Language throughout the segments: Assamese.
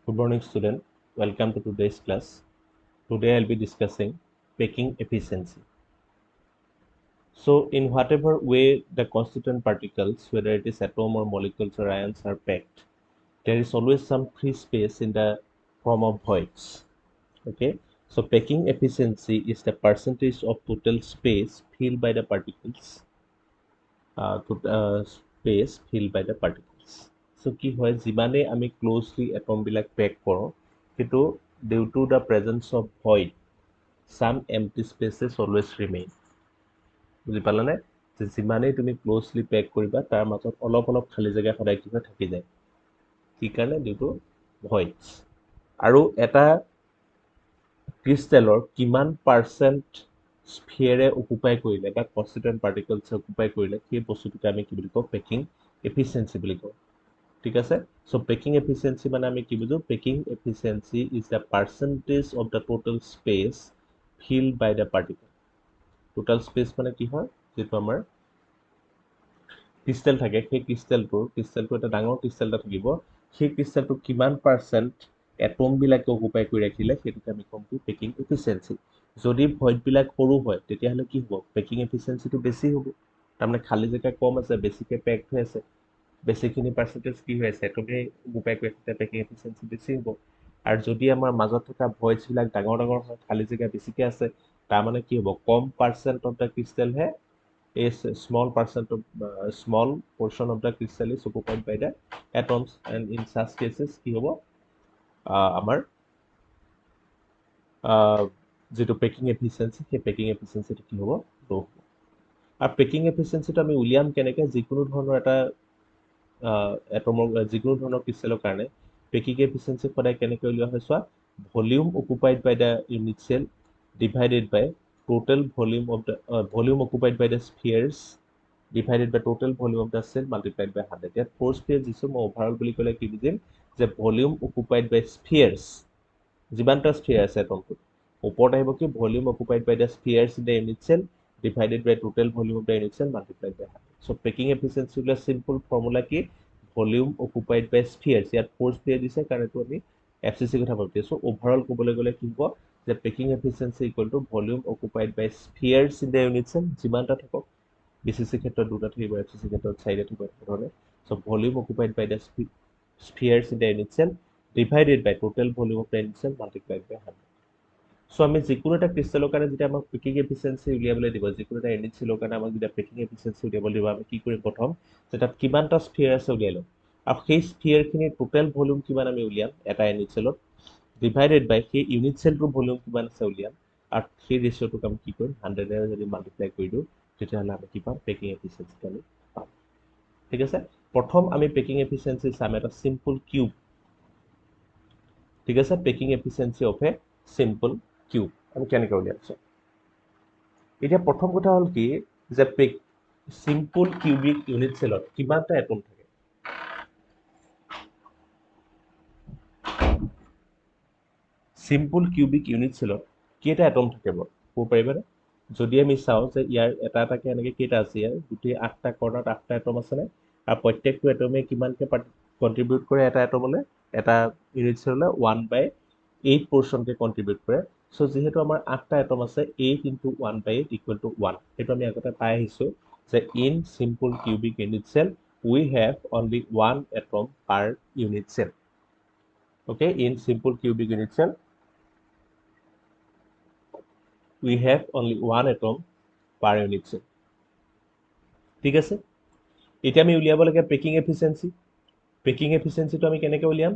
Good morning, student. Welcome to today's class. Today I'll be discussing packing efficiency. So, in whatever way the constituent particles, whether it is atom or molecules or ions, are packed, there is always some free space in the form of voids. Okay. So, packing efficiency is the percentage of total space filled by the particles. Space filled by the particles. So কি হয় যিমানে আমি ক্লোজলি এটম বিলাক পেক কৰোঁ কিন্তু due to the presence of void some empty spaces always remain বুজি পালানে যে যিমানেই তুমি ক্লোজলি পেক কৰিবা তাৰ মাজত অলপ অলপ খালী জেগা সদায় কি হৈ থাকি যায় কি কাৰণে due to voids আৰু এটা ক্ৰিষ্টেলৰ কিমান পাৰ্চেণ্ট স্ফিয়াৰে অকুপাই কৰিলে বা কনষ্টিটুৱেণ্ট পাৰ্টিকলছে অকুপাই কৰিলে সেই বস্তুটোকে আমি কি বুলি কওঁ পেকিং এফিচিয়েঞ্চি বুলি কওঁ ঠিক আছে চ' পেকিং এফিচিয়েঞ্চি মানে আমি কি বুজো packing efficiency is the percentage of the total space filled by the particle total space মানে কি হয় যিটো আমাৰ ক্ৰিষ্টেল থাকে সেই ক্ৰিষ্টেলটো এটা ডাঙৰ ক্ৰিষ্টেল এটা থাকিব সেই ক্ৰিষ্টেলটো কিমান পাৰ্চেণ্ট এটমবিলাকে অকুপাই কৰি ৰাখিলে সেইটোকে আমি ক'ম কি পেকিং এফিচিয়েঞ্চি যদি ভইডবিলাক সৰু হয় তেতিয়াহ'লে কি হ'ব পেকিং এফিচিয়েঞ্চিটো বেছি হ'ব তাৰমানে খালী জেগা কম আছে বেছিকৈ পেকড হৈ আছে বেছিখিনি পাৰ্চেণ্টেজ কি হৈ আছে এটমেই অকুপাই কৰি আছে পেকিং এফিচিয়েঞ্চি বেছি হ'ব আৰু যদি আমাৰ মাজত থকা ভইডছবিলাক ডাঙৰ ডাঙৰ হয় খালী জেগা বেছিকৈ আছে তাৰমানে কি হ'ব কম পাৰ্চেণ্ট অফ দ্য ক্ৰিষ্টেলহে a small percent of small portion of the crystal is occupied by the atoms and in such cases কি হ'ব আমাৰ যেটো পেকিং এফিচিয়েঞ্চি সেই পেকিং এফিচিয়েঞ্চিটো কি হ'ব লো হ'ব আৰু পেকিং এফিচিয়েঞ্চিটো আমি উলিয়াম কেনেকৈ যিকোনো ধৰণৰ এটা এটমৰ যিকোনো ধৰণৰ ক্ৰিষ্টেলৰ কাৰণে পেকিং এফিচিয়েঞ্চি সদায় কেনেকৈ উলিওৱা হয় চোৱা volume occupied by the unit cell divided by total volume of the volume occupied by the spheres divided by total volume of the cell multiplied by 100 ইয়াত 4 spheres দিছো মই ওভাৰঅল বুলি ক'লে কি বুজিম যে ভলিউম অকুপাইড বাই স্ফিয়াৰ্স যিমানটা স্ফিয়াৰ আছে এটমটোত ওপৰত আহিব কি volume occupied by the spheres in the unit cell divided by total volume of the unit cell multiplied by 100 so packing efficiency ৰ simple formula কি ভলিউম অকুপাইড বাই স্ফিয়াৰ্স ইয়াত 4 স্ফিয়াৰ দিছে কাৰণ এইটো আমি FCC কথা ভাবি আছো ওভাৰঅল ক'বলৈ গ'লে কি হ'ব যে packing efficiency equal to volume occupied by spheres in the unit cell যিমানটা থাকক BCC ক্ষেত্ৰত দুটা থাকিব FCC ক্ষেত্ৰত চাৰিটা থাকিব ধৰণে so' volume occupied by the spheres in the unit cell divided by total volume of the unit cell multiplied by 100 so' আমি যিকোনো এটা ক্ৰিষ্টেলৰ কাৰণে যেতিয়া আমাক পেকিং এফিচিয়েঞ্চি উলিয়াবলৈ দিব যিকোনো এটা ইউনিট চেলৰ কাৰণে আমাক যেতিয়া পেকিং এফিচিয়েঞ্চি উলিয়াবলৈ দিব আমি কি কৰিম প্ৰথম যে তাত কিমানটা স্ফিয়াৰ আছে উলিয়াই ল'ম আৰু সেই স্ফিয়াৰখিনিৰ টোটেল ভলিউম কিমান আমি উলিয়াম এটা ইউনিট চেলত ডিভাইডেড বাই সেই ইউনিট চেলটোৰ ভলিউম কিমান আছে উলিয়াম আৰু সেই ৰেচিঅ'টোক আমি কি কৰিম 100 যদি মাল্টিপ্লাই কৰি দিওঁ তেতিয়াহ'লে আমি কি পাম পেকিং এফিচিয়েঞ্চিটো আমি পাম ঠিক আছে প্ৰথম আমি পেকিং এফিচিয়েঞ্চি চাম এটা চিম্পল কিউব ঠিক আছে packing efficiency of A simple cube আমি কেনেকৈ উলিয়াইছোঁ এতিয়া প্ৰথম কথা হ'ল কি যে চিম্পল কিউবিক ইউনিট চেলত কিমানটা এটম থাকে চিম্পল কিউবিক ইউনিট চেলত কেইটা এটম থাকে বাৰু ক'ব পাৰিবানে যদি আমি চাওঁ যে ইয়াৰ এটা এটাকৈ এনেকৈ কেইটা আছে ইয়াৰ গোটেই 8টা কৰ্ণাৰত 8টা এটম আছেনে আৰু প্ৰত্যেকটো এটমে কিমানকৈ কণ্ট্ৰিবিউট কৰে এটা এটমলৈ এটা ইউনিট চেললৈ 1/8 পৰ্চনকৈ কণ্ট্ৰিবিউট কৰে চ' যিহেতু আমাৰ 8টা এটম আছে 8 ইনটু 1/8 ইকুৱেল টু 1 সেইটো আমি আগতে পাই আহিছোঁ যে in simple cubic unit cell we have only 1 atom per unit cell okay in simple cubic unit cell we have only one atom per unit cell ঠিক আছে এতিয়া আমি উলিয়াব লাগে পেকিং এফিচিয়েঞ্চিটো আমি কেনেকৈ উলিয়াম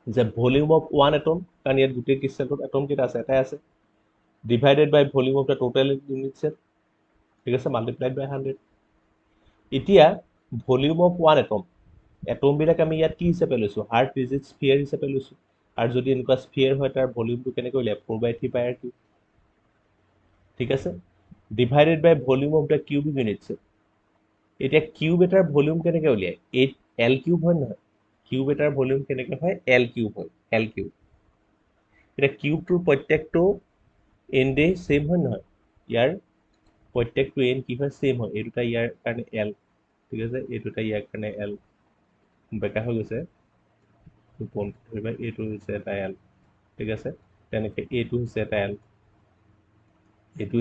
যে ভলিউম অফ ওৱান এটম কাৰণ ইয়াত গোটেই ক্ৰিষ্টেলটোত এটম কেইটা আছে এটাই আছে divided by volume of the total unit cell ঠিক আছে মাল্টিপ্লাইড বাই 100 এতিয়া ভলিউম অফ ওৱান এটমবিলাক আমি ইয়াত কি হিচাপে লৈছোঁ হাৰ্ড ৰিজিড স্ফিয়াৰ হিচাপে লৈছোঁ আৰু যদি এনেকুৱা স্ফিয়াৰ হয় তাৰ ভলিউমটো কেনেকৈ উলিয়াম 4/3 পাই কিউ ঠিক আছে divided by volume of the cubic unit cell এতিয়া কিউব এটাৰ ভলিউম কেনেকৈ উলিয়ায় এল কিউব হয় নহয় কিউব এটাৰ ভলিউম কেনেকৈ হয় এল কিউব হয় এল কিউব এতিয়া কিউবটোৰ প্ৰত্যেকটো এণ্ডে ছেইম হয় নহয় ইয়াৰ প্ৰত্যেকটো এণ্ড কি হয় ছেইম হয় এই দুটা ইয়াৰ কাৰণে এল ঠিক আছে এই দুটা ইয়াৰ কাৰণে এল বেকা হৈ গৈছে পোনটো ধৰিবা এইটো হৈছে এটা এল ঠিক আছে তেনেকৈ এইটো হৈছে এটা এল এইটো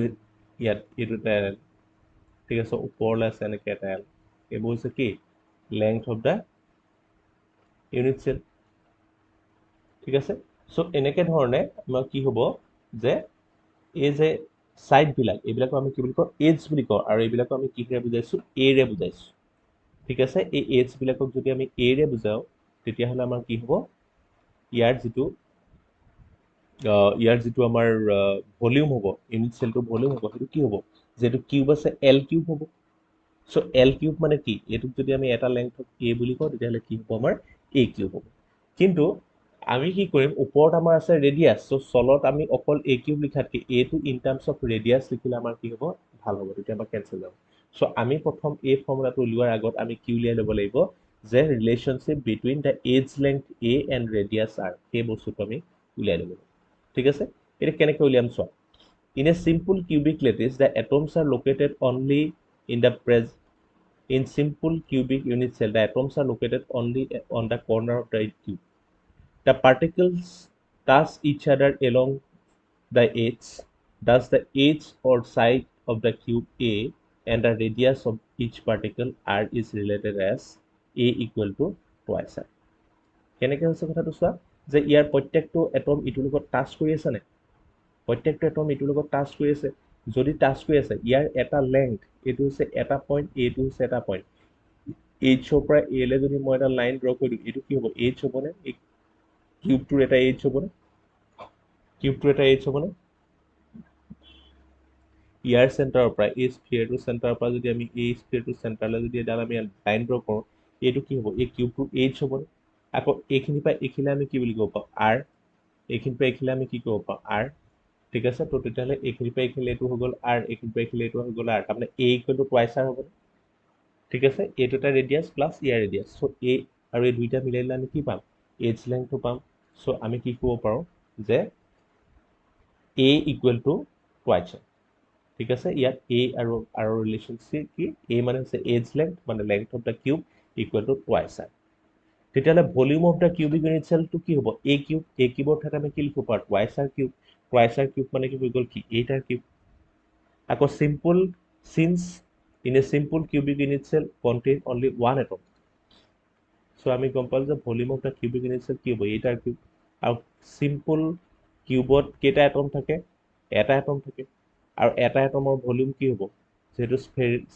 ইয়াত এইটো এটা এল ঠিক আছে ওপৰলৈ আছে এনেকৈ এটা এল এইবোৰ হৈছে কি length of the unit cell ঠিক আছে চ' এনেকৈ ধৰণে আমাৰ কি হ'ব যে এই যে ছাইডবিলাক এইবিলাকো আমি কি বুলি কওঁ এডছ বুলি কওঁ আৰু এইবিলাকো আমি কিহেৰে বুজাইছোঁ এৰে বুজাইছোঁ ঠিক আছে এই এডছবিলাকক যদি আমি এৰে বুজাওঁ তেতিয়াহ'লে আমাৰ কি হ'ব ইয়াৰ যিটো আমাৰ ভলিউম হ'ব ইউনিট চেলটোৰ ভলিউম হ'ব সেইটো কি হ'ব যিহেতু কিউব আছে এল কিউব হ'ব চ' এল কিউব মানে কি এইটোক যদি আমি এটা লেংথক এ বুলি কওঁ তেতিয়াহ'লে কি হ'ব আমাৰ এ কিউব হ'ব কিন্তু আমি কি কৰিম ওপৰত আমাৰ আছে ৰেডিয়াছ চ' চলত আমি অকল এ কিউব লিখাতকৈ এটো ইন টাৰ্মছ অফ ৰেডিয়াছ লিখিলে আমাৰ কি হ'ব ভাল হ'ব তেতিয়া আমাৰ কেঞ্চেল যাব চ' আমি প্ৰথম এই ফৰ্মুলাটো উলিওৱাৰ আগত আমি কি উলিয়াই ল'ব লাগিব যে relationship between the edge length A and radius R সেই বস্তুটো আমি উলিয়াই ল'ব লাগিব ঠিক আছে এতিয়া কেনেকৈ উলিয়াম চোৱা in a simple cubic lattice the atoms R located only in the in simple cubic unit cell the atoms are located only on the corner of the cube the particles touch each other along the edge thus the edge or side of the cube a and the radius of each particle r is related as a equal to twice r কেনেকৈ হৈছে কথাটো চোৱা যে ইয়াৰ প্ৰত্যেকটো এটম ইটোৰ লগত টাচ কৰি আছে নে প্ৰত্যেকটো এটম ইটোৰ লগত টাচ কৰি আছে যদি টাচ কৰি আছে ইয়াৰ এটা লেংথ এইটো হৈছে এটা পইণ্ট এইটো হৈছে এটা পইণ্ট এইচৰ পৰা এলে যদি মই এটা লাইন ড্ৰ কৰি দিওঁ এইটো কি হ'ব এইচ হ'বনে এই কিউবটোৰ এটা এইচ হ'বনে ইয়াৰ চেণ্টাৰৰ পৰা এই স্ফিয়াৰটোৰ চেণ্টাৰৰ পৰা যদি আমি এই স্ফিয়াৰটোৰ চেণ্টাৰলৈ যদি এডাল আমি লাইন ড্ৰ কৰোঁ এইটো কি হ'ব এই কিউবটোৰ এইচ হ'বনে আকৌ এইখিনিৰ পৰা এইখিনিলে আমি কি বুলি ক'ব পাৰোঁ আৰ এইখিনিৰ পৰা এইখিনিলে আমি কি ক'ব পাৰোঁ আৰ ঠিক আছে তো তেতিয়াহ'লে এইখিনিৰ পৰা এইখিনিলে এইটো হৈ গ'ল আৰ এইখিনিৰ পৰা এইখিনিলে এইটো হৈ গ'ল আৰ তাৰমানে a equal to twice R হ'বনে ঠিক আছে এইটো এটা ৰেডিয়াছ প্লাছ ইয়াৰ ৰেডিয়াছ চ' এ আৰু এই দুইটা মিলাই দিলে আমি কি পাম এইচ লেংথটো পাম চ' আমি কি ক'ব পাৰোঁ যে a equal to twice R ঠিক আছে ইয়াত এ আৰু ৰিলেশ্যনশ্বিপ কি এ মানে হৈছে এইচ লেংথ মানে length of the cube equal to twice r তেতিয়াহ'লে volume of the cubic unit চেলটো কি হ'ব এ কিউবৰ ঠাইত আমি কি লিখিব পাৰোঁ টুৱাইচ আৰ কিউব মানে কি হৈ গ'ল কি 8r কিউব আকৌ simple since in a simple cubic unit cell contain only one atom so আমি গম পালো যে volume of the cubic unit cell কি হ'ব 8r কিউব আৰু চিম্পল কিউবত কেইটা এটম থাকে এটা এটম থাকে আৰু এটা এটমৰ ভলিউম কি হ'ব যেহেতু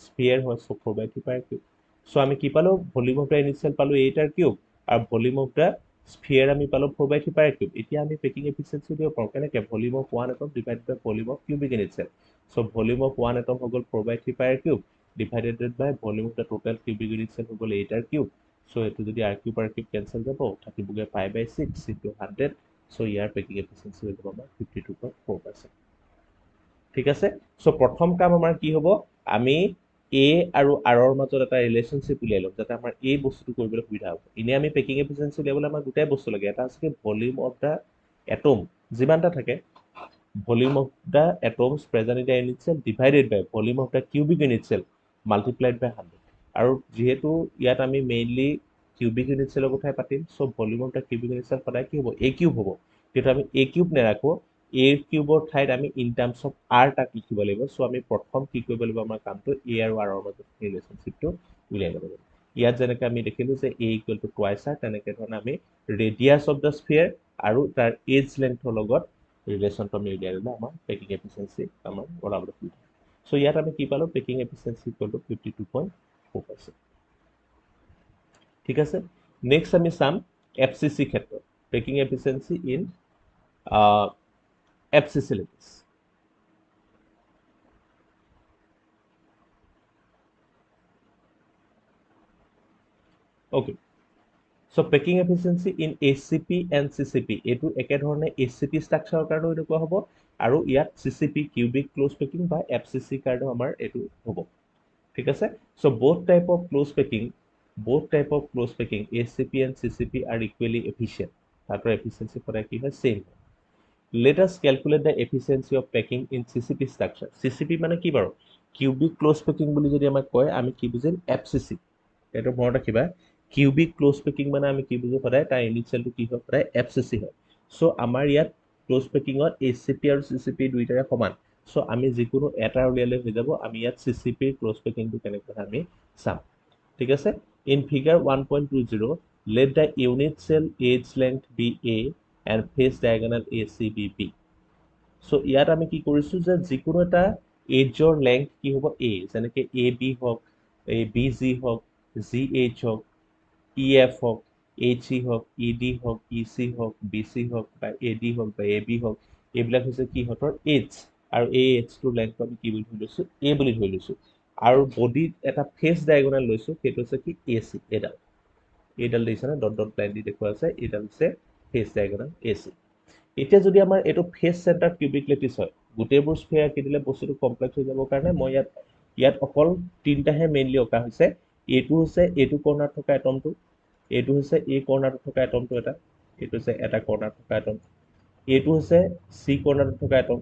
স্ফিয়াৰ হয় চ' 4/3r কিউব চ' আমি কি পালো volume of the unit cell পালো 8r কিউব আৰু ভলিউম অফ দ্য স্ফিয়াৰ আমি পালো 4/3r কিউব এতিয়া আমি পেকিং এফিচিয়েঞ্চি দিব পাৰোঁ কেনেকৈ volume of one atom divide by volume of cubic unit cell so' volume of one atom হৈ গ'ল 4/3r cube divided by volume of the total cubic unit cell হৈ গ'ল 8r কিউব চ' এইটো যদি r কিউব কেঞ্চেল যাব থাকিবগৈ 5/6 into 100 চ' ইয়াৰ পেকিং এফিচিয়েঞ্চি হৈ যাব আমাৰ 52.4% ঠিক আছে চ' প্ৰথম কাম আমাৰ কি হ'ব আমি এ আৰু আৰৰ মাজত এটা ৰিলেশ্যনশ্বিপ উলিয়াই ল'ম যাতে আমাৰ এই বস্তুটো কৰিবলৈ সুবিধা হ'ব এনেই আমি পেকিং এফিচিয়েঞ্চি উলিয়াবলৈ আমাৰ দুটাই বস্তু লাগে এটা আছে ভলিউম অফ দ্য এটম যিমানটা থাকে volume of the atoms present in the unit cell divided by volume of the cubic unit cell multiplied by 100 আৰু যেহেতু ইয়াত আমি মেইনলি কিউবিক ইউনিট চেলৰ কথাই পাতিম so' volume of the cubic unit cell সদায় কি হ'ব এ কিউব হ'ব কিন্তু আমি এ কিউব নাৰাখো এ কিউবৰ ঠাইত আমি ইন টাৰ্মছ অফ আৰ তাক লিখিব লাগিব চ' আমি প্ৰথম কি কৰিব লাগিব আমাৰ কামটো এ আৰু আৰৰ মাজত ৰিলেশ্যনশ্বিপটো উলিয়াই ল'ব লাগিব ইয়াত যেনেকৈ আমি দেখিলোঁ যে a equal to twice R তেনেকৈ ধৰণে আমি ৰেডিয়াছ অফ দ্য স্ফিয়াৰ আৰু তাৰ এজ লেংথৰ লগত ৰিলেশ্যনটো আমি উলিয়াই ল'লে আমাৰ পেকিং এফিচিয়েঞ্চি আমাৰ ওলাবলৈ সুবিধা চ' ইয়াত আমি কি পালোঁ পেকিং এফিচিয়েঞ্চি ইকুৱেল টু 52.4% ঠিক আছে নেক্সট আমি চাম FCC ক্ষেত্ৰত packing efficiency in FCC lattice okay so' packing efficiency in HCP and CCP এইটো একেধৰণে HCP ষ্ট্ৰাকচাৰৰ কাৰণেও এনেকুৱা হ'ব আৰু ইয়াত CCP কিউবিক ক্ল'জ পেকিং বা FCC কাৰণেও আমাৰ এইটো হ'ব ঠিক আছে চ' both type of close packing HCP and CCP are equally efficient তাহাঁতৰ efficiency সদায় কি হয় same let us calculate the efficiency of packing in CCP structure CCP মানে কি বাৰু cubic close packing বুলি যদি আমাক কয় আমি কি বুজিম FCC এইটো মনত ৰাখিবা কিউবিক ক্লোজ পেকিং মানে আমি কি বুজো সদায় তাৰ ইউনিট সেলটো কি হয় সদায় এফচিসি হয় সো আমাৰ ইয়াত ক্লোজ পেকিঙত এচিপি আৰু চিচিপি দুইটাৰে সমান সো আমি যিকোনো এটা উলিয়ালে হৈ যাব আমি ইয়াত চিচিপি ক্লোজ পেকিংটো কেনেকৈ আমি চাম ঠিক আছে in figure 1.20 let the unit cell edge length be a and face diagonal ac be b so ইয়াত আমি কি কৰিছো যে যিকোনো এটা এজৰ লেংথ কি হ'ব a যেনেকৈ এ বি হওক এ বি জি হওক জি এইচ হওক EF হওক HE হওক ED হওক EC হওক BC হওক বা AD হওক বা AB হওক এইবিলাক হৈছে কি হতৰ H আৰু এই H টোৰ লেংথটো আমি কি বুলি ধৰি লৈছো A বুলি ধৰি লৈছো আৰু বডিত এটা ফেস ডায়াগোনাল লৈছো সেইটো হৈছে কি AC এইডাল দেখিছে না ডট ডট লাইন দি দেখুৱা আছে এইডাল হৈছে ফেস ডায়াগোনাল AC এতিয়া যদি আমাৰ এইটো ফেস সেন্টাৰ কিউবিক লেটিস হয় গোটেইবোৰ স্ফিয়াৰ আঁকি দিলে বস্তুটো কমপ্লেক্স হৈ যাবৰ কাৰণে মই ইয়াত অকল তিনটাহে মেইনলি অঁকা হৈছে এইটো হৈছে এইটো কৰ্ণাৰ থকা এটমটো এইটো হৈছে এই কৰ্ণাৰত থকা এটমটো এইটো হৈছে এটা কৰ্ণাৰত থকা এটম এইটো হৈছে সি কৰ্ণাৰত থকা এটম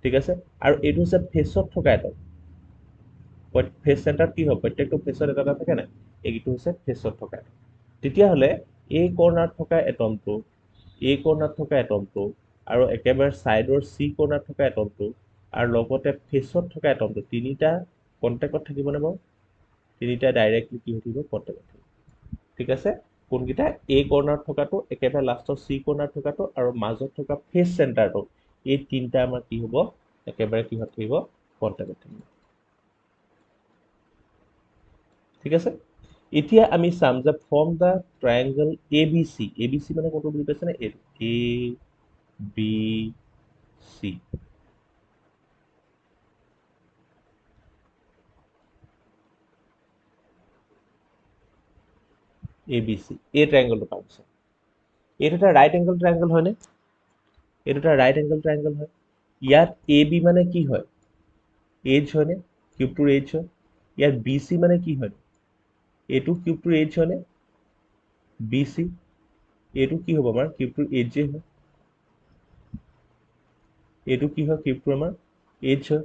ঠিক আছে আৰু এইটো হৈছে ফেছত থকা এটম ফেস সেন্টাৰত কি হয় প্ৰত্যেকটো ফেছত এটা থাকে না এইটো হৈছে ফেছত থকা এটম তেতিয়াহ'লে এই কৰ্ণাৰত থকা এটমটো এই কৰ্ণাৰত থকা এটমটো আৰু একেবাৰে সাইডৰ সি কৰ্ণাৰত থকা এটমটো আৰু লগতে ফেছত থকা এটমটো তিনিটা কন্টেক্টত থাকিব নে বাৰু তিনিটা ডাইৰেক্টলি কি হৈ থাকিব কন্টেক্টত থাকিব ঠিক আছে কোনকেইটা এ কৰ্ণাৰত থকাটো একেবাৰে লাষ্টৰ সি কৰ্ণাৰত থকাটো আৰু মাজত থকা ফেস সেন্টাৰটো এই তিনিটা আমাৰ কি হ'ব একেবাৰে কিহত থাকিব কন্টেক্টত থাকিব ঠিক আছে এতিয়া আমি চাম যে ফৰ্ম দা ট্ৰায়াঙ্গল ABC মানে কোনটো বুজি পাইছেনে এ বি সি ABC এই ট্ৰায়াঙ্গলটো পাইছে এইটো এটা ৰাইট এংগল ট্ৰায়াঙ্গল হয়নে এইটো এটা ৰাইট এংগল ট্ৰায়াঙ্গল হয় ইয়াত AB মানে কি হয় এইচ হয়নে কিউবটোৰ এইচ হয় ইয়াত BC মানে কি হয় এইটো কিউবটোৰ এইচ হয়নে BC এইটো কি হ'ব আমাৰ কিউবটোৰ এইচ যে হয় এইটো কি হয় কিউবটোৰ আমাৰ এইচ হয়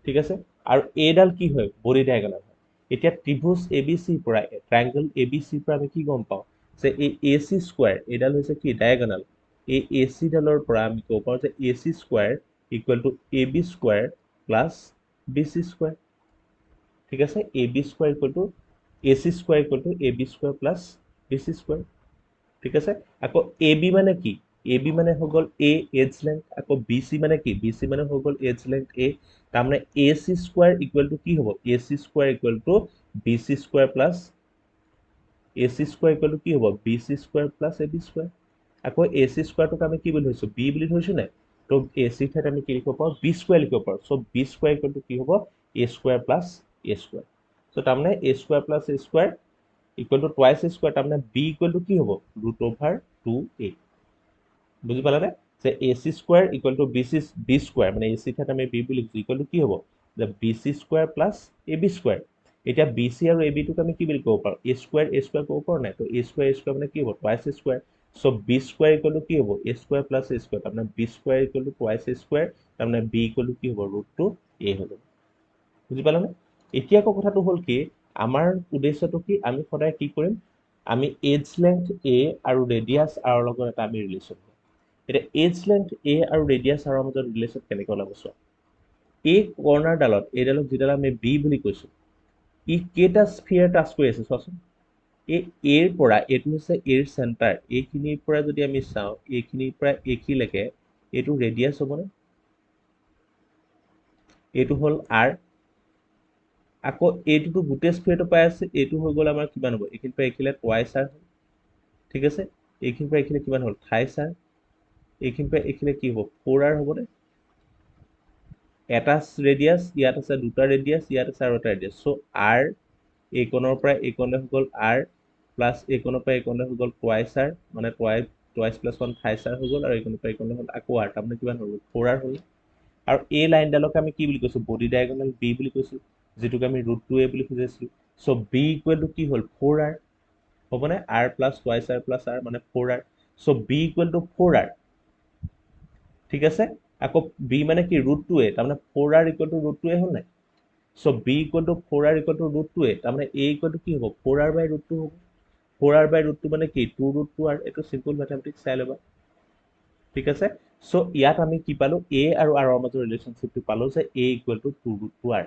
ঠিক আছে আৰু এইডাল কি হয় বডি ডায়াগোনাল হয় এতিয়া ত্ৰিভুজ ABC পৰা ট্ৰায়াঙ্গল ABC পৰা আমি কি গম পাওঁ যে এই AC স্কয়াৰ এইডাল হৈছে কি ডায়াগোনাল এই AC ডালৰ পৰা আমি ক'ব পাৰোঁ যে AC square equal to AB square plus BC square ঠিক আছে AB square equal to AC square equal to AB square plus BC square ঠিক আছে আকৌ AB মানে কি AB মানে হৈ গ'ল A এজ লেংথ আকৌ BC মানে কি BC মানে হৈ গ'ল এজ লেংথ A তাৰমানে AC স্কয়াৰ ইকুৱেল টু কি হ'ব AC square equal to BC square plus AC square equal to কি হ'ব BC square plus AB square আকৌ AC স্কয়াৰটোক আমি কি বুলি ধৰিছো B বুলি ধৰিছো নাই তো AC ঠাইত আমি কি লিখিব পাৰোঁ B স্কয়াৰ লিখিব পাৰোঁ so B square equal to কি হ'ব A square plus A square so তাৰমানে A square plus A square equal to twice A square তাৰমানে B ইকুৱেল টু কি হ'ব √2A বুজি পালানে যে AC square equal to BC B square মানে AC ঠাইত আমি B বুলি লিখিছো ইকুৱেল টু কি হ'ব যে BC square plus AB square এতিয়া BC আৰু AB টোক আমি কি বুলি ক'ব পাৰোঁ A স্কয়াৰ ক'ব পাৰোঁ নাই তো A স্কয়াৰ মানে কি হ'ব twice A square so B square equal to কি হ'ব A square plus A square তাৰমানে B square equal to twice A square তাৰমানে B ইকুৱেল টু কি হ'ব √2A হ'ব বুজি পালানে এতিয়া আকৌ কথাটো হ'ল কি আমাৰ উদ্দেশ্যটো কি আমি সদায় কি কৰিম আমি এজ লেংথ A আৰু ৰেডিয়াছ R লগত এটা আমি ৰিলেশ্যন এটা এজ লেংথ A আৰু ৰেডিয়াছ R মাজত ৰিলেশ্যন কেনেকৈ ওলাব চোৱা এই কৰ্ণাৰডালত এইডালক যিডাল আমি B বুলি কৈছো ই কেইটা স্ফিয়াৰ টাচ কৰি আছে চোৱাচোন এই এৰ পৰা এইটো হৈছে এৰ চেণ্টাৰ এইখিনিৰ পৰা যদি আমি চাওঁ এইখিনিৰ পৰা এইখিনিলৈকে এইটো ৰেডিয়াছ হ'বনে এইটো হ'ল R আকৌ এইটোতো গোটেই স্ফিয়াৰটো পাই আছে এইটো হৈ গ'ল আমাৰ কিমান হ'ব এইখিনিৰ পৰা এইখিনিলে টুৱাইচ R ঠিক আছে এইখিনিৰ পৰা এইখিনি কিমান হ'ল থাইচ R এইখিনিৰ পৰা এইখিনিলে কি হ'ব 4R হ'বনে এটা ৰেডিয়াছ ইয়াত আছে দুটা ৰেডিয়াছ ইয়াত আছে আৰু এটা ৰেডিয়াছ সো R এইকণৰ পৰা এইকণলৈ হৈ গ'ল R প্লাছ এইকণৰ পৰা এইকণলৈ হৈ গ'ল টুৱাইচ R মানে টুৱাইচ প্লাছ 1 থাইচ R হৈ গ'ল আৰু এইকণৰ পৰা এইকণলৈ হ'ল আকৌ R তাৰমানে কিমান হ'ল 4R হ'ল আৰু এই লাইনডালক আমি কি বুলি কৈছো বডি ডায়াগোনাল B বুলি কৈছো যেটোক আমি √2A বুলি খুজিছিলো সো B ইকুৱেল টু কি হ'ল 4R হ'বনে R plus twice R plus R মানে 4R so B equal to 4R ঠিক আছে আকৌ B মানে কি √2A তাৰমানে 4R ইকুৱেল টু √2A হ'ল নাই so B equal to 4R equal to √2A তাৰমানে A ইকুৱেল টু কি হ'ব 4R বাই √2 হ'ব 4r by root 2 মানে কি 2 root 2r এটো সিম্পল ম্যাথমেটিক্স চাই লবা ঠিক আছে সো ইয়াত আমি কি পালো a আৰু r ৰ মাজৰ ৰিলেশনশিপটো পালো যে a equal to 2 root 2r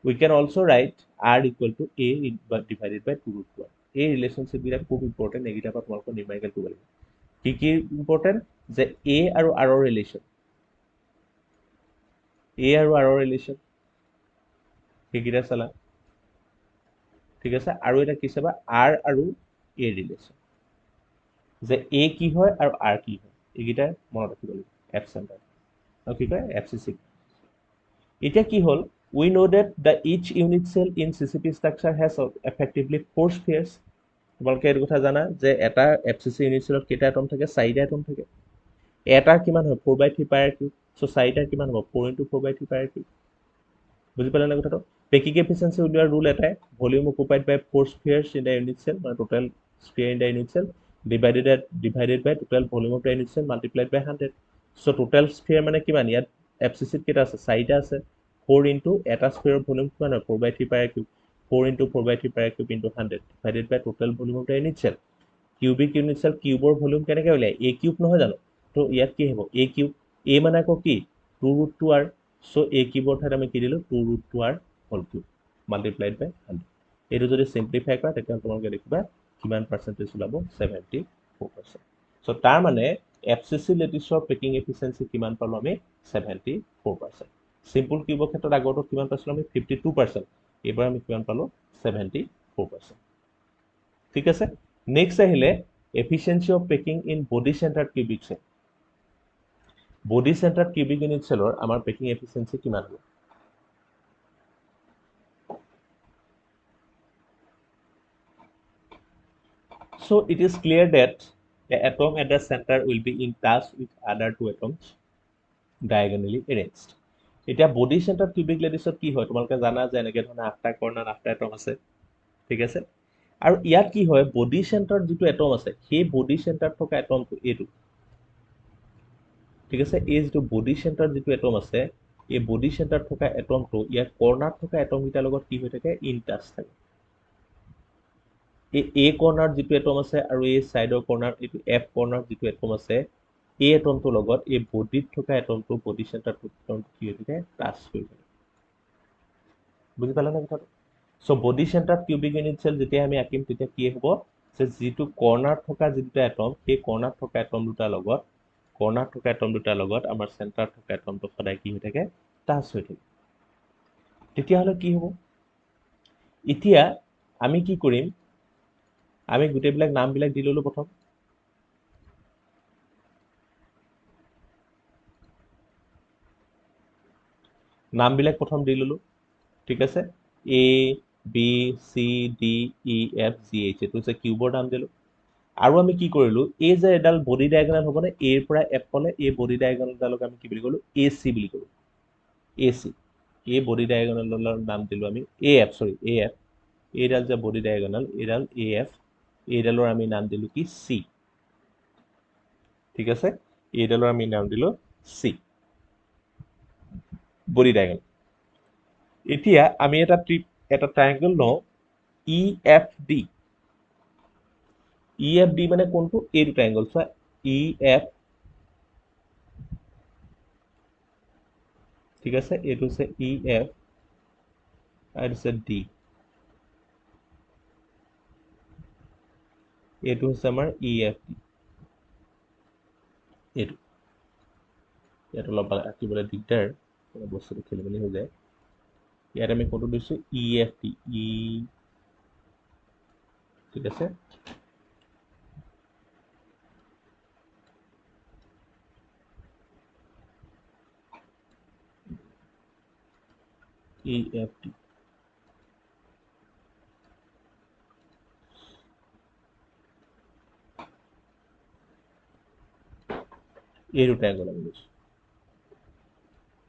we can also write r equal to a divided by 2 root 2r এই ৰিলেশনশিপ বিৰা খুব ইম্পৰ্টেন্ট এগিটা পা তোমালোক নিউমেৰিকেল কৰিব লাগিব কি ইম্পৰ্টেন্ট যে a আৰু r ৰ ৰিলেশন a আৰু r ৰ ৰিলেশন এগিটা চালা ঠিক আছে আৰু এটা কি চাবা r আৰু a ৰিলেশন যে a কি হয় আৰু r কি হয় এগিটা মনত ৰাখিব লাগিব f চেন্টাৰ আৰু কি কয় fcc এটা কি হল we know that the each unit cell in ccp structure has effectively 4 spheres তোমালোকে এই কথা জানা যে এটা fcc unit cellত কেটা এটম থাকে 4টা এটম থাকে এটা কিমান হয় 4/3 পাই r কিউব সো 4টা কিমান হ'ব 4 * 4/3 পাই r কিউব বুজি পালে না কথাটো packing efficiency উলিওৱাৰ rule এটাই volume occupied by 4 spheres in the unit cell মানে total sphere in the unit cell divided by total volume of the unit cell multiplied by 100 so total sphere মানে কিমান ইয়াত fcc কেটা আছে 4টা আছে 4 into এটা sphere of volume কিমান হয় 4/3 পাই r কিউব 4 into 4/3 পাই r cube into 100 divided by total volume of the unit cell cubic unit cell কিউবৰ ভলিউম কেনেকৈ উলিয়ায় a কিউব নহয় জানো তো ইয়াত কি হ'ব a কিউব a মানে আকৌ কি 2 root 2r so a কিউবৰ ঠাইত আমি কি দিলো 2 root 2r whole cube multiplied by 100 এইটো যদি সিম্পলিফাই কৰা তেতিয়া তোমালোকে দেখিবা কিমান পাৰ্সেন্টেজ ওলাব 74% so তাৰ মানে fcc লেটিছৰ পেকিং এফিচিয়েন্সি কিমান পালো আমি 74% সিম্পল কিউবৰ ক্ষেত্ৰত আগৰটো কিমান পাইছিলো আমি 52% এবাৰ আমি কিমান পালো 74% ঠিক আছে নেক্সট আহিলে efficiency of packing in body centred cubic cell body centred cubic unit সেলৰ আমাৰ পেকিং এফিচিয়েন্সি কিমান হ'ব so it is clear that the atom at the center will be in touch with other two atoms diagonally arranged এতিয়া বডি সেন্টাৰ্ড কিউবিক লেটিছত কি হয় তোমালোকে জানা যে এনেকৈ ধৰণে 8টা কৰ্নাৰ 8টা এটম আছে ঠিক আছে আৰু ইয়াত কি হয় বডি সেন্টাৰত যেটো এটম আছে সেই বডি সেন্টাৰত থকা এটমটো এটো ঠিক আছে এই যেটো বডি সেন্টাৰত যেটো এটম আছে এই বডি সেন্টাৰত থকা এটমটো ইয়াত কৰ্নাৰত থকা এটম কিটাৰ লগত কি হৈ থাকে ইন টাচ থাকে এই এ কৰ্নাৰত যেটো এটম আছে আৰু এই সাইডৰ কৰ্নাৰ এটো এফ কৰ্নাৰত যেটো এটম আছে এই এটমটোৰ লগত এই বডিত থকা এটমটো বডি সেন্টাৰটো কি হৈ থাকে টাচ হৈ থাকে বুজি পালা না কথাটো সো বডি সেন্টাৰত কিউবিক ইউনিট সেল যেতিয়া আমি আঁকিম তেতিয়া কি হ'ব যে যেটো কৰ্নাৰত থকা যেটো এটম সেই কৰ্নাৰত থকা এটম দুটাৰ লগত আমাৰ সেন্টাৰত থকা এটমটো সদায় কি হৈ থাকে টাচ হৈ থাকে তেতিয়া হলে কি হ'ব এতিয়া আমি কি কৰিম আমি গুটেবিলাক নামবিলাক দি ললো প্ৰথম নামবিলাক প্ৰথম দি ললো ঠিক আছে a b c d e f g h এটো যে কিউবৰ নাম দিলো আৰু আমি কি কৰিলো এই যে এডাল বডি ডায়াগোনাল হ'ব নে a ৰ পৰা f পলে এই বডি ডায়াগোনালডালক আমি কি বুলি কলো ac বুলি কলো ac এই বডি ডায়াগোনালডালৰ নাম দিলো আমি af এইডাল যে বডি ডায়াগোনাল এইডাল af এইডালৰ আমি নাম দিলো কি c ঠিক আছে এইডালৰ আমি নাম দিলো c বডি ডায়াগোনাল এতিয়া আমি এটা ট্ৰায়াঙ্গল লওঁ EFD EFD মানে কোনটো এই দুটা ট্ৰায়াঙ্গল চোৱা EF ঠিক আছে এইটো হৈছে EF আৰু হৈছে D এইটো হৈছে আমাৰ EFD এইটো ইয়াত অলপ আঁকিবলৈ দিগদাৰ বস্তুটো খেলিমেলি হৈ যায় ইয়াত আমি কোনটো দিছো EFD ঠিক আছে EFD এইটো ট্ৰায়াঙ্গল আমি লৈছো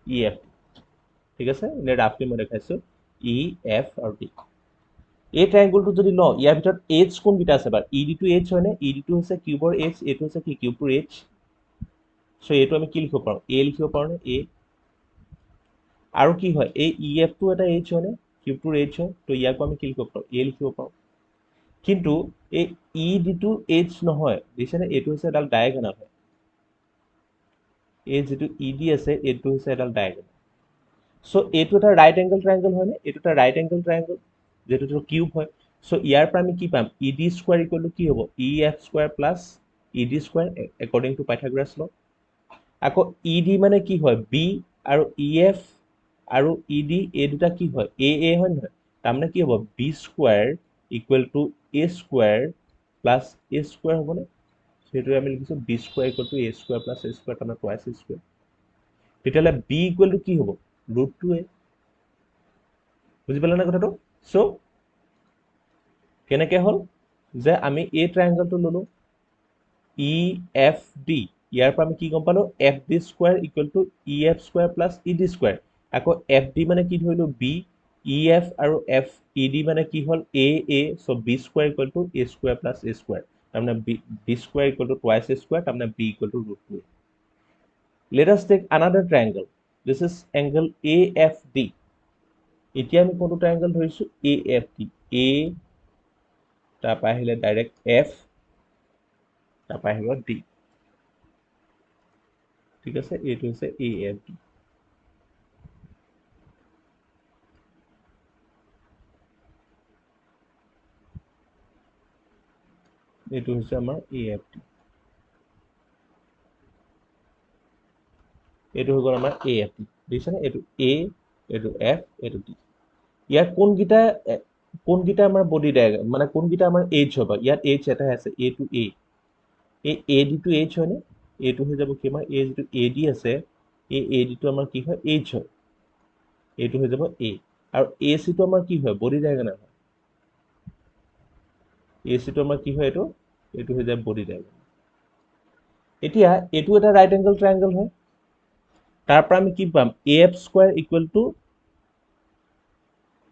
EFD ঠিক আছে এনে ৰাফলি মই দেখাইছো EF আৰু D এই ট্ৰায়াঙ্গলটো যদি ল ইয়াৰ ভিতৰত h কোন কিটা আছে বাৰ ED টু h হয় নে ED টু হৈছে কিউবৰ h এটো হৈছে কি কিউবটোৰ h সো এটো আমি কি লিখিব পাৰো a লিখিব পাৰো নে a আৰু কি হয় এই EF টো এটা h হয় নে কিউবটোৰ h হয় তো ইয়াকো আমি কি লিখিব পাৰো a লিখিব পাৰো কিন্তু এই ই যিটো এইচ নহয় দেখিছেনে এইটো হৈছে এডাল ডায়েগনাল হয় এই যিটো ই ডি আছে এইটো হৈছে এডাল ডায়েগনাল সো এইটো এটা ৰাইট এংগল ট্ৰায়াংগল হয়নে এইটো এটা ৰাইট এংগল ট্ৰায়াংগল যেটো কিউব হয় সো ইয়াৰ পৰা আমি কি পাম ই ডি স্কোয়াৰ ইকুৱেল টু কি হ'ব ই F square plus E D square according to Pythagoras ল আকৌ ই ডি মানে কি হয় বি আৰু ই এফ আৰু ই ডি এই দুটা কি হয় এ হয় নহয় তাৰমানে কি হ'ব B square equal to A square plus A square হ'বনে সেইটোৱে আমি লিখিছোঁ B square equal to A square plus A square তাৰমানে টুৱাইছ এ স্কোয়াৰ তেতিয়াহ'লে বি ইকুৱেল টু কি হ'ব √2a বুজি পালে না কথাটো সো কেনেকৈ হ'ল যে আমি এই ট্ৰায়াংগলটো ল'লো ই এফ ডি ইয়াৰ পৰা আমি কি গম পালো F D square equal to E F square plus E D square আকৌ এফ ডি মানে কি ধৰিলো বি ই এফ আৰু এফ ই ডি মানে কি হ'ল a so b square equal to A square plus A square তাৰমানে b square equal to twice A square তাৰমানে b equal to √2a let us take another triangle this is angle AFD এতিয়া আমি কোনটো ট্ৰায়াংগল ধৰিছো AFD A তাৰপা আহিলে ডাইৰেক্ট F তাৰপা আহিব D ঠিক আছে এইটো হৈছে AFD এইটো হৈছে আমাৰ AFD এইটো হৈ গ'ল আমাৰ AFD দেখিছেনে এইটো A এইটো F এইটো D ইয়াত কোনকিটা আমাৰ বডি ডায়াগ্ৰাম মানে কোনকিটা আমাৰ H হ'ব ইয়াত H এটা আছে A to A এই AD to H হয়নে এইটো হৈ যাব কি আমাৰ এই যিটো AD আছে এই AD টো আমাৰ কি হয় H হয় এইটো হৈ যাব A আৰু AC টো আমাৰ কি হয় বডি ডায়াগ্ৰাম হয় AC টো আমাৰ কি হয় এইটো হৈ যায় বডি ডায়াগ্ৰাম এতিয়া এইটো এটা ৰাইট এংগল ট্ৰায়াংগল হয় তাৰ পৰা আমি কি পাম AF square equal to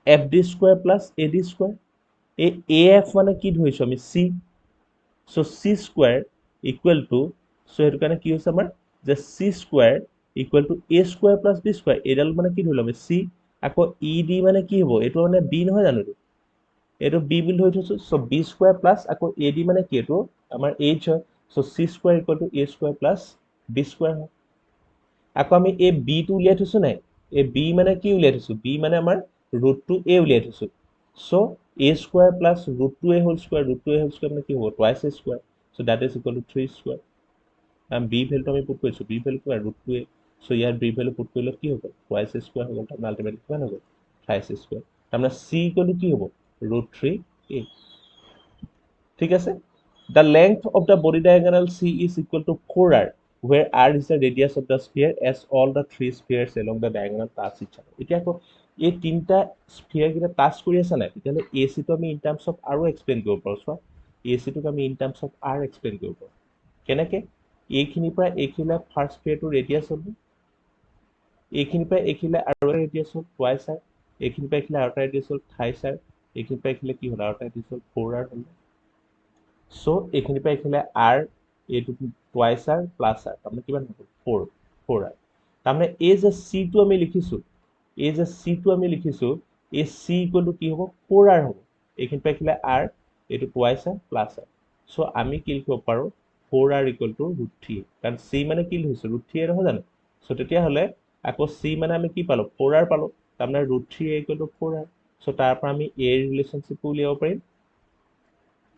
FD square plus AD square এই AF মানে কি ধৰিছো আমি C so C square equal to so সেইটো কাৰণে কি হৈছে আমাৰ যে C square equal to A square plus B square এডাল মানে কি ধৰিলো আমি C আকৌ ED মানে কি হ'ব এইটো মানে B নহয় জানো এইটো B বুলি ধৰি থৈছো সো B স্কয়াৰ প্লাছ আকৌ AD মানে কি এইটো আমাৰ H হয় so C square equal to A square plus B square হয় আকৌ আমি এই B টো উলিয়াই থৈছো নাই এই B মানে কি উলিয়াই থৈছো B মানে আমাৰ √2a উলিয়াই থৈছো so a square plus √2a whole square √2a whole square মানে কি হ'ব twice a square so that is equal to 3 square আমি b ভ্যালুটো আমি পুট কৰিছো b ভ্যালু কিমান √2a সো ইয়াৰ b ভ্যালু পুট কৰিলে কি হ'ব টুৱাইছ a স্কয়াৰ হ'ব তাৰমানে আলটিমেটলি কিমান হ'ব 5 a স্কয়াৰ তাৰমানে c ইকুৱেল টু কি হ'ব √3a ঠিক আছে the length of the body diagonal C is equal to 4r where r is the radius of the sphere as all the three spheres along the diagonal touch each other এতিয়া আকৌ এই তিনটা স্ফিয়াৰ কিটা টাচ কৰি আছে নাই তেতিয়াহ'লে AC টো আমি ইন টাৰ্মছ অফ আৰু এক্সপ্লেইন কৰিব পাৰোঁ চোৱা AC টোক আমি in terms of r explain কৰিব পাৰোঁ কেনেকে এইখিনিৰ পৰা এইখিনিলে ফাৰ্ষ্ট স্ফিয়াৰটো ৰেডিয়াছ হ'ব এইখিনিৰ পৰা এইখিনিলে আৰু এটা ৰেডিয়াছ হ'ল টুৱাইছ r এইখিনিৰ পৰা এইখিনিলে আৰু এটা ৰেডিয়াছ হ'ল থাইছ r এইখিনিৰ পৰা এইখিনিলে কি হ'ল আৰু এটা ৰেডিয়াছ হ'ল 4r হ'ল সো এইখিনিৰ পৰা এইখিনিলে r এইটো টুৱাইছ r প্লাছ r তাৰমানে কিমান হ'ব 4r তাৰমানে এই যে c টো আমি লিখিছো এই যে c টো আমি লিখিছো এই c ইকুৱেল টু কি হ'ব 4r হ'ব এইখিনি পৰা এইখিনিলে r এইটো twice r plus r so আমি কি লিখিব পাৰো 4r ইকুৱেল টু √3 কাৰণ c মানে কি লিখিছো √3 নহয় জানো সো তেতিয়াহ'লে আকৌ c মানে আমি কি পালো 4r পালো তাৰমানে √3a equal to 4r so তাৰ পৰা আমি a ৰিলেশ্যনশ্বিপ উলিয়াব পাৰিম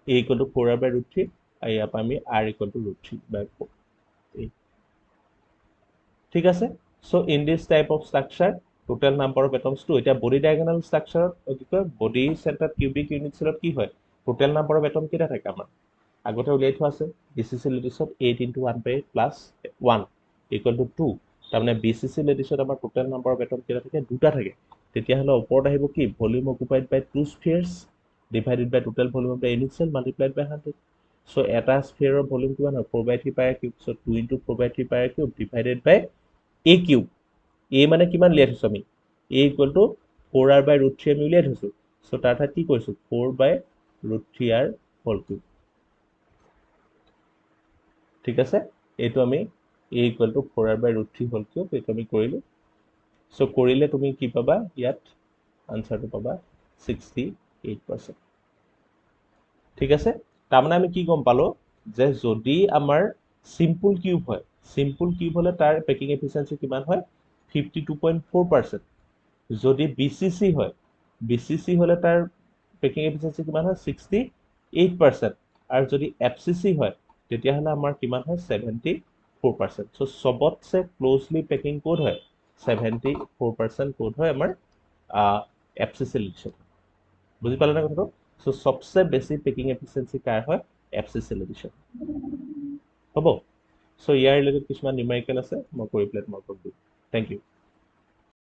a equal to 4r by √3 আৰু ইয়াৰ পৰা আমি r equal to √3 by 4 ঠিক আছে so in this type of structure total number of atoms টো এতিয়া বডি ডায়াগোনাল স্ট্ৰাকচাৰত কি কয় বডি চেণ্টাৰত কিউবিক ইউনিট চেলত কি হয় টোটাল নাম্বাৰ অফ এটম কেইটা থাকে আমাৰ আগতে উলিয়াই থোৱা আছে BCC লেটিছত 8 into 1 by plus 1 equal to 2 তাৰমানে BCC লেটিছত আমাৰ টোটাল নাম্বাৰ অফ এটম কেইটা থাকে দুটা থাকে তেতিয়াহ'লে ওপৰত আহিব কি volume occupied by 2 spheres divided by total volume of the unit cell multiplied by 100 so এটা sphere of volume কিমান হয় 4 by 3 pi r cube so 2 into 4 by 3 pi r cube divided by a cube a মানে কিমান উলিয়াই থৈছো আমি a equal to 4r by √3 আমি উলিয়াই থৈছো so তাৰ ঠাইত কি কৰিছো 4 by √3r whole cube ঠিক আছে এইটো আমি a equal to 4r by √3 whole cube এইটো আমি কৰিলো so কৰিলে তুমি কি পাবা ইয়াত আনসাৰটো পাবা 68% ঠিক আছে তাৰমানে আমি কি গম পালো যে যদি আমাৰ সিম্পল কিউব হলে তাৰ পেকিং এফিচিয়েন্সি কিমান হয় 52.4% যদি বিসিসি হলে তাৰ পেকিং এফিচিয়েন্সি কিমান হয় 68% আৰু যদি এফসিসি হয় তেতিয়াহলে আমাৰ কিমান হয় 74% সো সবতছে ক্লোজলি পেকিং কোড হয় 74% কোড হয় আমাৰ এফসিসি এডিশন বুজি পালে না কথাটো সো সবচে বেছি পেকিং এফিচিয়েন্সি কাৰ হয় এফসিসি এডিশন হ'ব সো ইয়াৰ ৰিলেটেড কিছুমান নিউমেৰিকেল আছে মই কৰি প্লেট মই কৰি দিম থ্যাংক ইউ